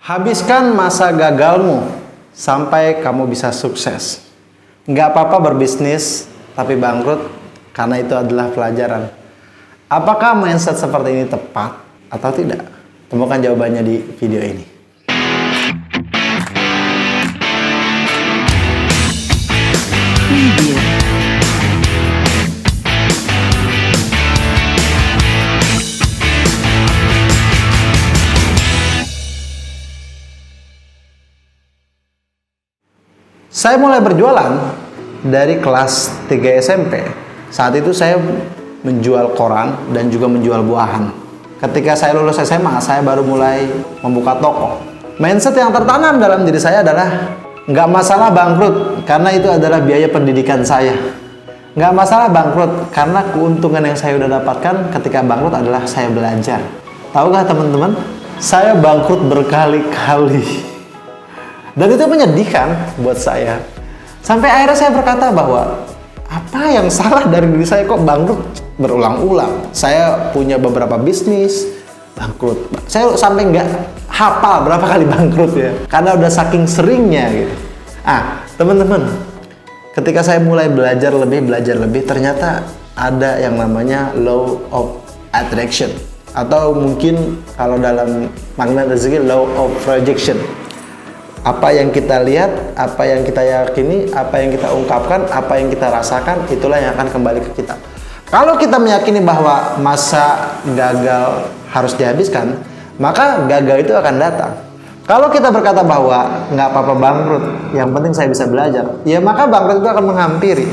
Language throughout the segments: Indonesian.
Habiskan masa gagalmu sampai kamu bisa sukses. Nggak apa-apa berbisnis tapi bangkrut, karena itu adalah pelajaran. Apakah mindset seperti ini tepat atau tidak? Temukan jawabannya di video ini. Saya mulai berjualan dari kelas 3 SMP. Saat itu saya menjual koran dan juga menjual buahan. Ketika saya lulus SMA, saya baru mulai membuka toko. Mindset yang tertanam dalam diri saya adalah nggak masalah bangkrut, karena itu adalah biaya pendidikan saya. Nggak masalah bangkrut, karena keuntungan yang saya udah dapatkan ketika bangkrut adalah saya belajar. Tahukah teman-teman, saya bangkrut berkali-kali. Dan itu menyedihkan buat saya. Sampai akhirnya saya berkata bahwa apa yang salah dari diri saya kok bangkrut berulang-ulang. Saya punya beberapa bisnis, bangkrut. Saya sampai nggak hafal berapa kali bangkrut ya. Karena udah saking seringnya gitu. Teman-teman, ketika saya mulai belajar lebih, ternyata ada yang namanya law of attraction. Atau mungkin kalau dalam magnet rezeki, law of projection. Apa yang kita lihat, apa yang kita yakini, apa yang kita ungkapkan, apa yang kita rasakan, itulah yang akan kembali ke kita. Kalau kita meyakini bahwa masa gagal harus dihabiskan, maka gagal itu akan datang. Kalau kita berkata bahwa nggak apa-apa bangkrut, yang penting saya bisa belajar, ya maka bangkrut itu akan menghampiri.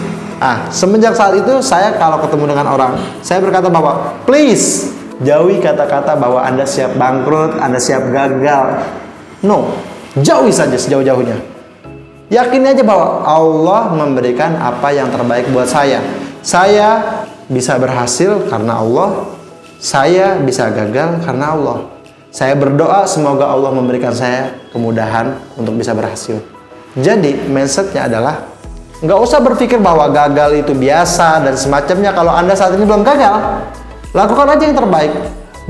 Semenjak saat itu, saya kalau ketemu dengan orang, saya berkata bahwa please, jauhi kata-kata bahwa Anda siap bangkrut, Anda siap gagal. No. Jauhi saja sejauh-jauhnya. Yakini aja bahwa Allah memberikan apa yang terbaik buat saya. Saya bisa berhasil karena Allah. Saya bisa gagal karena Allah. Saya berdoa semoga Allah memberikan saya kemudahan untuk bisa berhasil. Jadi mindsetnya adalah nggak usah berpikir bahwa gagal itu biasa dan semacamnya. Kalau Anda saat ini belum gagal, lakukan aja yang terbaik.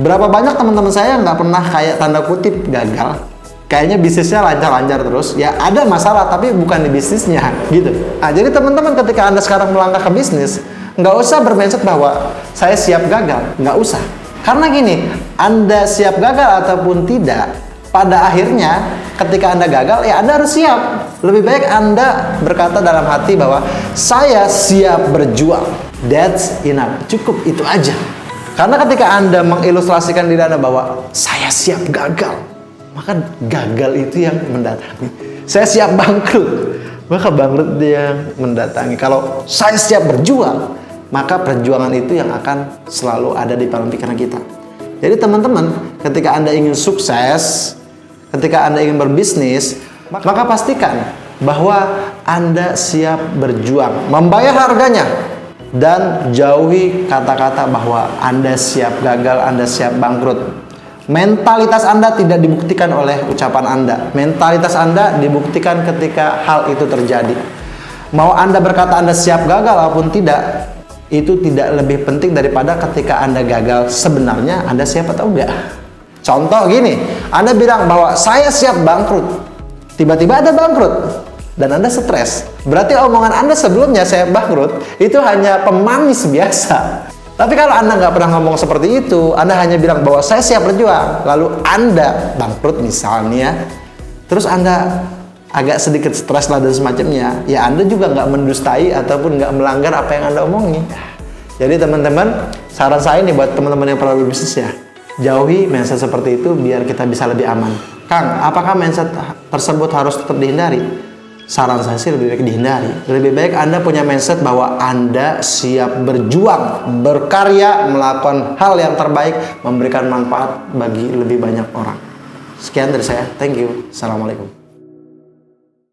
Berapa banyak teman-teman saya yang nggak pernah kayak tanda kutip gagal. Kayaknya bisnisnya lancar-lancar terus. Ya ada masalah, tapi bukan di bisnisnya gitu. Jadi teman-teman, ketika Anda sekarang melangkah ke bisnis, nggak usah bermindset bahwa saya siap gagal. Nggak usah. Karena gini, Anda siap gagal ataupun tidak, pada akhirnya ketika Anda gagal, ya Anda harus siap. Lebih baik Anda berkata dalam hati bahwa saya siap berjuang. That's enough. Cukup itu aja. Karena ketika Anda mengilustrasikan diri Anda bahwa saya siap gagal, maka gagal itu yang mendatangi. Saya siap bangkrut, maka bangkrut itu yang mendatangi. Kalau saya siap berjuang, maka perjuangan itu yang akan selalu ada di dalam pikiran kita. Jadi teman-teman, ketika Anda ingin sukses, ketika Anda ingin berbisnis, maka pastikan bahwa Anda siap berjuang, membayar harganya, dan jauhi kata-kata bahwa Anda siap gagal, Anda siap bangkrut. Mentalitas Anda tidak dibuktikan oleh ucapan Anda. Mentalitas Anda dibuktikan ketika hal itu terjadi. Mau Anda berkata Anda siap gagal ataupun tidak, itu tidak lebih penting daripada ketika Anda gagal sebenarnya Anda siap atau enggak. Contoh gini, Anda bilang bahwa saya siap bangkrut, tiba-tiba ada bangkrut dan Anda stres. Berarti omongan Anda sebelumnya saya bangkrut itu hanya pemanis biasa. Tapi kalau Anda nggak pernah ngomong seperti itu, Anda hanya bilang bahwa saya siap berjuang, lalu Anda bangkrut misalnya, terus Anda agak sedikit stres lah dan semacamnya, ya Anda juga nggak mendustai ataupun nggak melanggar apa yang Anda omongin. Jadi teman-teman, saran saya nih buat teman-teman yang pernah berbisnis ya, jauhi mindset seperti itu biar kita bisa lebih aman. Kang, apakah mindset tersebut harus tetap dihindari? Saran saya sih lebih baik dihindari. Lebih baik Anda punya mindset bahwa Anda siap berjuang, berkarya, melakukan hal yang terbaik, memberikan manfaat bagi lebih banyak orang. Sekian dari saya. Thank you. Assalamualaikum.